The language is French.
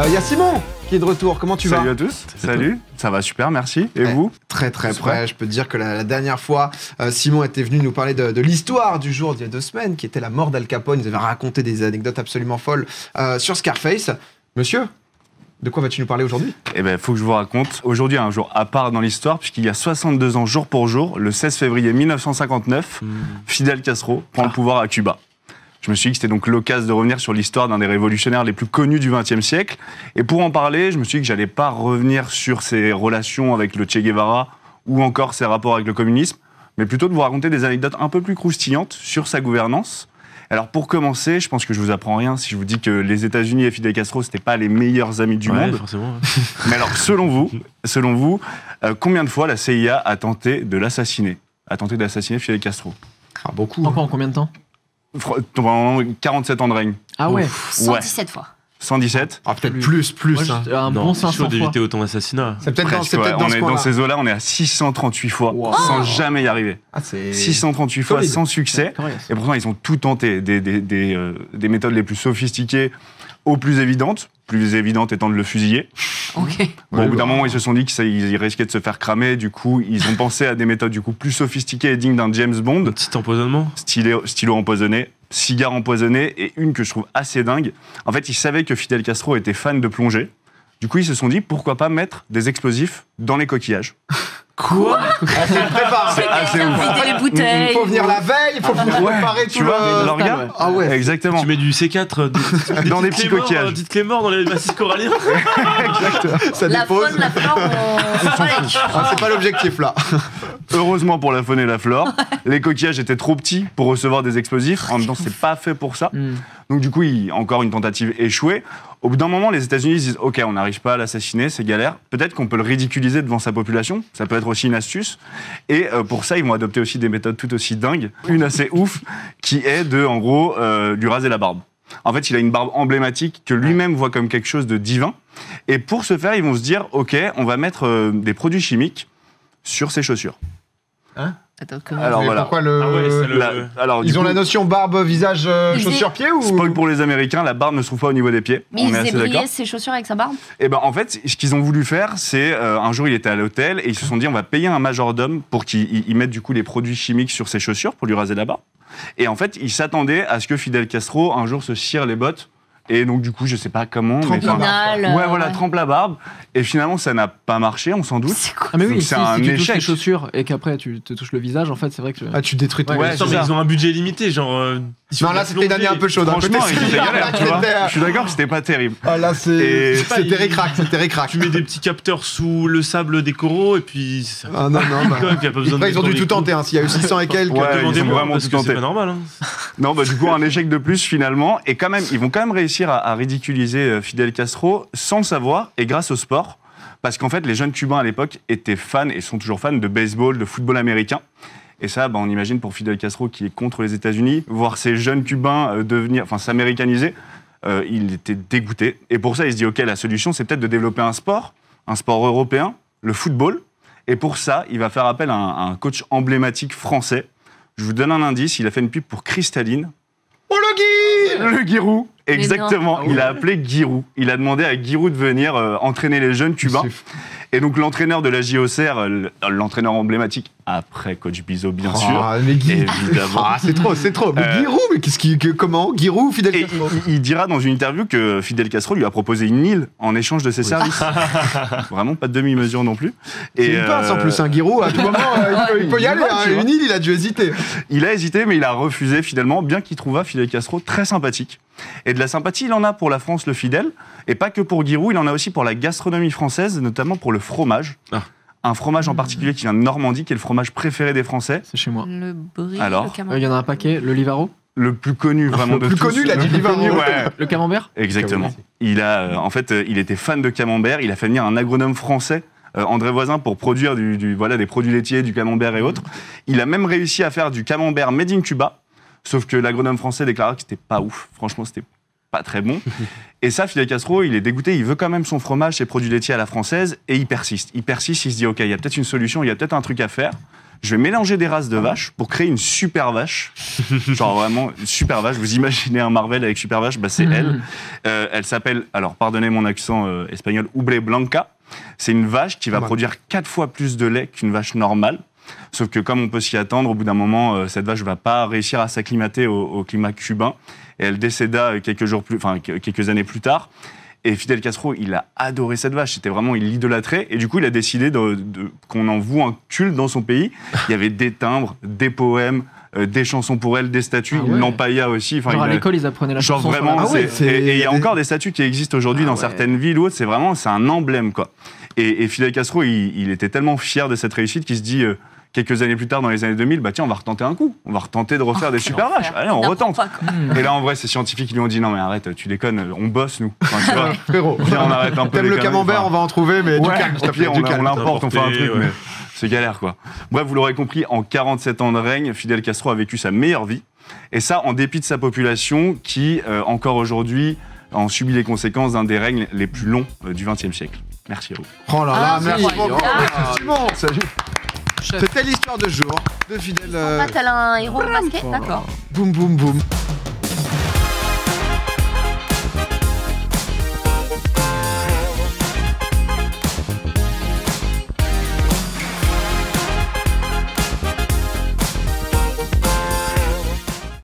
Il y a Simon qui est de retour. Comment tu vas? Salut à tous. Salut. Ça va super, merci. Et vous? Très très prêt. Je peux te dire que la dernière fois, Simon était venu nous parler de l'histoire du jour d'il y a 2 semaines, qui était la mort d'Al Capone. Il nous avait raconté des anecdotes absolument folles sur Scarface. Monsieur, de quoi vas-tu nous parler aujourd'hui? Eh ben, faut que je vous raconte. Aujourd'hui, un jour à part dans l'histoire, puisqu'il y a 62 ans jour pour jour, le 16 février 1959, Fidel Castro prend le pouvoir à Cuba. Je me suis dit que c'était donc l'occasion de revenir sur l'histoire d'un des révolutionnaires les plus connus du XXe siècle. Et pour en parler, je me suis dit que j'allais pas revenir sur ses relations avec le Che Guevara ou encore ses rapports avec le communisme, mais plutôt de vous raconter des anecdotes un peu plus croustillantes sur sa gouvernance. Alors pour commencer, je pense que je vous apprends rien si je vous dis que les États-Unis et Fidel Castro, c'était pas les meilleurs amis du monde. Forcément. Mais alors, selon vous, combien de fois la CIA a tenté de l'assassiner, Fidel Castro? Beaucoup. Encore en combien de temps? Pendant 47 ans de règne. Ah ouais. 117 fois. 117. Ah, peut-être plus. Moi, un Non, bon c'est 500 chaud fois. d'éviter autant d'assassinats. C'est peut-être Presque, dans on ce est coin-là. dans ces eaux-là, on est à 638 fois, Wow. sans jamais y arriver. Ah, c'est 638 fois solide. sans succès. Coriace. Et pourtant, ils ont tout tenté. Des méthodes les plus sophistiquées aux plus évidentes étant de le fusiller. Ok. Bon, au bout d'un moment, ils se sont dit qu'ils risquaient de se faire cramer. Du coup, ils ont pensé à des méthodes du coup plus sophistiquées et dignes d'un James Bond. Un petit empoisonnement. Stylo empoisonné, cigare empoisonné, et une que je trouve assez dingue. En fait, ils savaient que Fidel Castro était fan de plongée. Du coup, ils se sont dit, pourquoi pas mettre des explosifs dans les coquillages? Quoi? C'est préparé. C'est assez ouf. Vider les bouteilles. Il faut venir la veille, il faut venir préparer tout Tu vois, le... regarde. ouais. Ah ouais. Exactement. Tu mets du C4 Dans des petits coquillages. Dites Clément dans les massifs coralliens. Ça La dépose. faune, la flore, on prend les culs. Ah, c'est pas l'objectif là. Heureusement pour la faune et la flore, les coquillages étaient trop petits pour recevoir des explosifs. En même temps, c'est pas fait pour ça. Donc du coup, encore une tentative échouée. Au bout d'un moment, les États-Unis se disent « Ok, on n'arrive pas à l'assassiner, c'est galère. Peut-être qu'on peut le ridiculiser devant sa population. Ça peut être aussi une astuce. » Et pour ça, ils vont adopter aussi des méthodes tout aussi dingues. Une assez ouf, qui est de, en gros, lui raser la barbe. En fait, il a une barbe emblématique que lui-même voit comme quelque chose de divin. Et pour ce faire, ils vont se dire « Ok, on va mettre des produits chimiques sur ses chaussures. » Attends, comment? Alors Mais voilà. pourquoi le... Ah ouais, c'est le- Alors, du Ils ont coup, la notion barbe, visage, chaussures, pieds ou... spoil pour les Américains, la barbe ne se trouve pas au niveau des pieds. Mais On il est faisait assez d'accord. briller ses chaussures avec sa barbe? Et ben en fait, ce qu'ils ont voulu faire, c'est un jour il était à l'hôtel et ils se sont dit on va payer un majordome pour qu'il mette du coup les produits chimiques sur ses chaussures pour lui raser la barbe. Et en fait, ils s'attendaient à ce que Fidel Castro un jour se cire les bottes. Et donc du coup, je sais pas comment, mais Trempinal, ouais voilà, trempe la barbe. Et finalement, ça n'a pas marché, on s'en doute. C'est quoi? Ah mais oui, Donc, si, c'est un si tu touches échec. les chaussures et qu'après tu te touches le visage, en fait, c'est vrai que... Ah, tu détruis tout. Ouais, Attends, c'est mais ça. ils ont un budget limité, genre. Non, là, c'était une année un peu chaude. hein. Franchement, Peut-être c'était galère, là, tu vois. c'était, Je suis d'accord que c'était pas terrible. Ah là, Et- c'était ric-rac, c'était ric-rac. Tu mets des petits capteurs sous le sable des coraux et puis. Ça... Ah non, non, bah... Quand même, il y a pas besoin Après, de ils ont dû mettre tout dans les tenter, hein. S'il y a eu 600 et quelques... Ouais, ils ont Demandez-moi, vraiment parce tout que tenté. c'est pas normal. Hein. Non, bah du coup, un échec de plus finalement. Et quand même, ils vont quand même réussir à ridiculiser Fidel Castro sans le savoir et grâce au sport. Parce qu'en fait, les jeunes Cubains à l'époque étaient fans et sont toujours fans de baseball, de football américain. Et ça, bah, on imagine pour Fidel Castro qui est contre les États-Unis, voir ces jeunes Cubains s'américaniser, il était dégoûté. Et pour ça, il se dit ok, la solution, c'est peut-être de développer un sport européen, le football. Et pour ça, il va faire appel à un coach emblématique français. Je vous donne un indice, il a fait une pub pour Cristalline. Oh, le Guy! Le Giroud, exactement. non. Il a appelé Giroud. Il a demandé à Giroud de venir entraîner les jeunes Cubains. Et donc l'entraîneur de la JOCR, l'entraîneur emblématique, après Coach Bizot bien sûr, Ah, mais Guy... évidemment. Ah, c'est trop. Mais Giroud, mais comment? Giroud, Fidel Et Castro. il dira dans une interview que Fidel Castro lui a proposé une île en échange de ses services. Vraiment pas de demi-mesure non plus. C'est une pince en plus, un Giroud, à tout moment, il peut y aller. Hein. Une île, il a dû hésiter. Il a hésité, mais il a refusé finalement, bien qu'il trouva Fidel Castro très sympathique. Et de la sympathie, il en a pour la France, le fidèle, et pas que pour Giroud, il en a aussi pour la gastronomie française, notamment pour le fromage. Ah. Un fromage en particulier qui vient de Normandie, qui est le fromage préféré des Français. C'est chez moi. Le brie, Alors le Il camembert. y en a un paquet, le Livaro, Le plus connu vraiment Le de plus tous. connu, il a dit Le plus Livaro. connu, ouais. le camembert. Exactement. Il a, en fait, il était fan de camembert. Il a fait venir un agronome français, André Voisin, pour produire des produits laitiers, du camembert et autres. Il a même réussi à faire du camembert made in Cuba, sauf que l'agronome français déclara que c'était pas ouf. Franchement, c'était pas très bon. Et ça, Fidel Castro, il est dégoûté. Il veut quand même son fromage, ses produits laitiers à la française, et il persiste. Il se dit, OK, il y a peut-être une solution, il y a peut-être un truc à faire. je vais mélanger des races de vaches pour créer une super vache. Genre vraiment, une super vache. Vous imaginez un Marvel avec super vache, bah c'est elle. Elle s'appelle, alors pardonnez mon accent espagnol, Uble Blanca. C'est une vache qui va produire 4 fois plus de lait qu'une vache normale. Sauf que comme on peut s'y attendre, au bout d'un moment, cette vache ne va pas réussir à s'acclimater au climat cubain. Et elle décéda quelques années plus tard. Et Fidel Castro, il a adoré cette vache. C'était vraiment, il l'idolâtrait. Et du coup, il a décidé qu'on en voue un culte dans son pays. Il y avait des timbres, des poèmes, des chansons pour elle, des statues. Il l'empailla aussi. Genre à l'école, ils apprenaient la chanson. Genre vraiment, et il y a encore des statues qui existent aujourd'hui dans certaines villes ou autres. C'est un emblème, quoi. Et Fidel Castro, il était tellement fier de cette réussite qu'il se dit... quelques années plus tard, dans les années 2000, bah tiens, on va retenter un coup. On va retenter de refaire des super vaches. Allez, on retente. Et là, en vrai, ces scientifiques, ils lui ont dit non, mais arrête, tu déconnes, on bosse, nous. Enfin, tu vois, Frérot, viens, on arrête un peu. t'aimes le camembert, on va en trouver, mais du calme, s'il te plaît, on du calme. l'importe, on fait un truc, ouais. mais c'est galère, quoi. Bref, vous l'aurez compris, en 47 ans de règne, Fidel Castro a vécu sa meilleure vie. Et ça, en dépit de sa population qui, encore aujourd'hui, en subit les conséquences d'un des règnes les plus longs du XXe siècle. Merci à vous. Oh là là, merci incroyable. beaucoup. Simon, c'était l'histoire de jour de Fidel. Ah, tel un héros masqué, d'accord. Boum, boum, boum.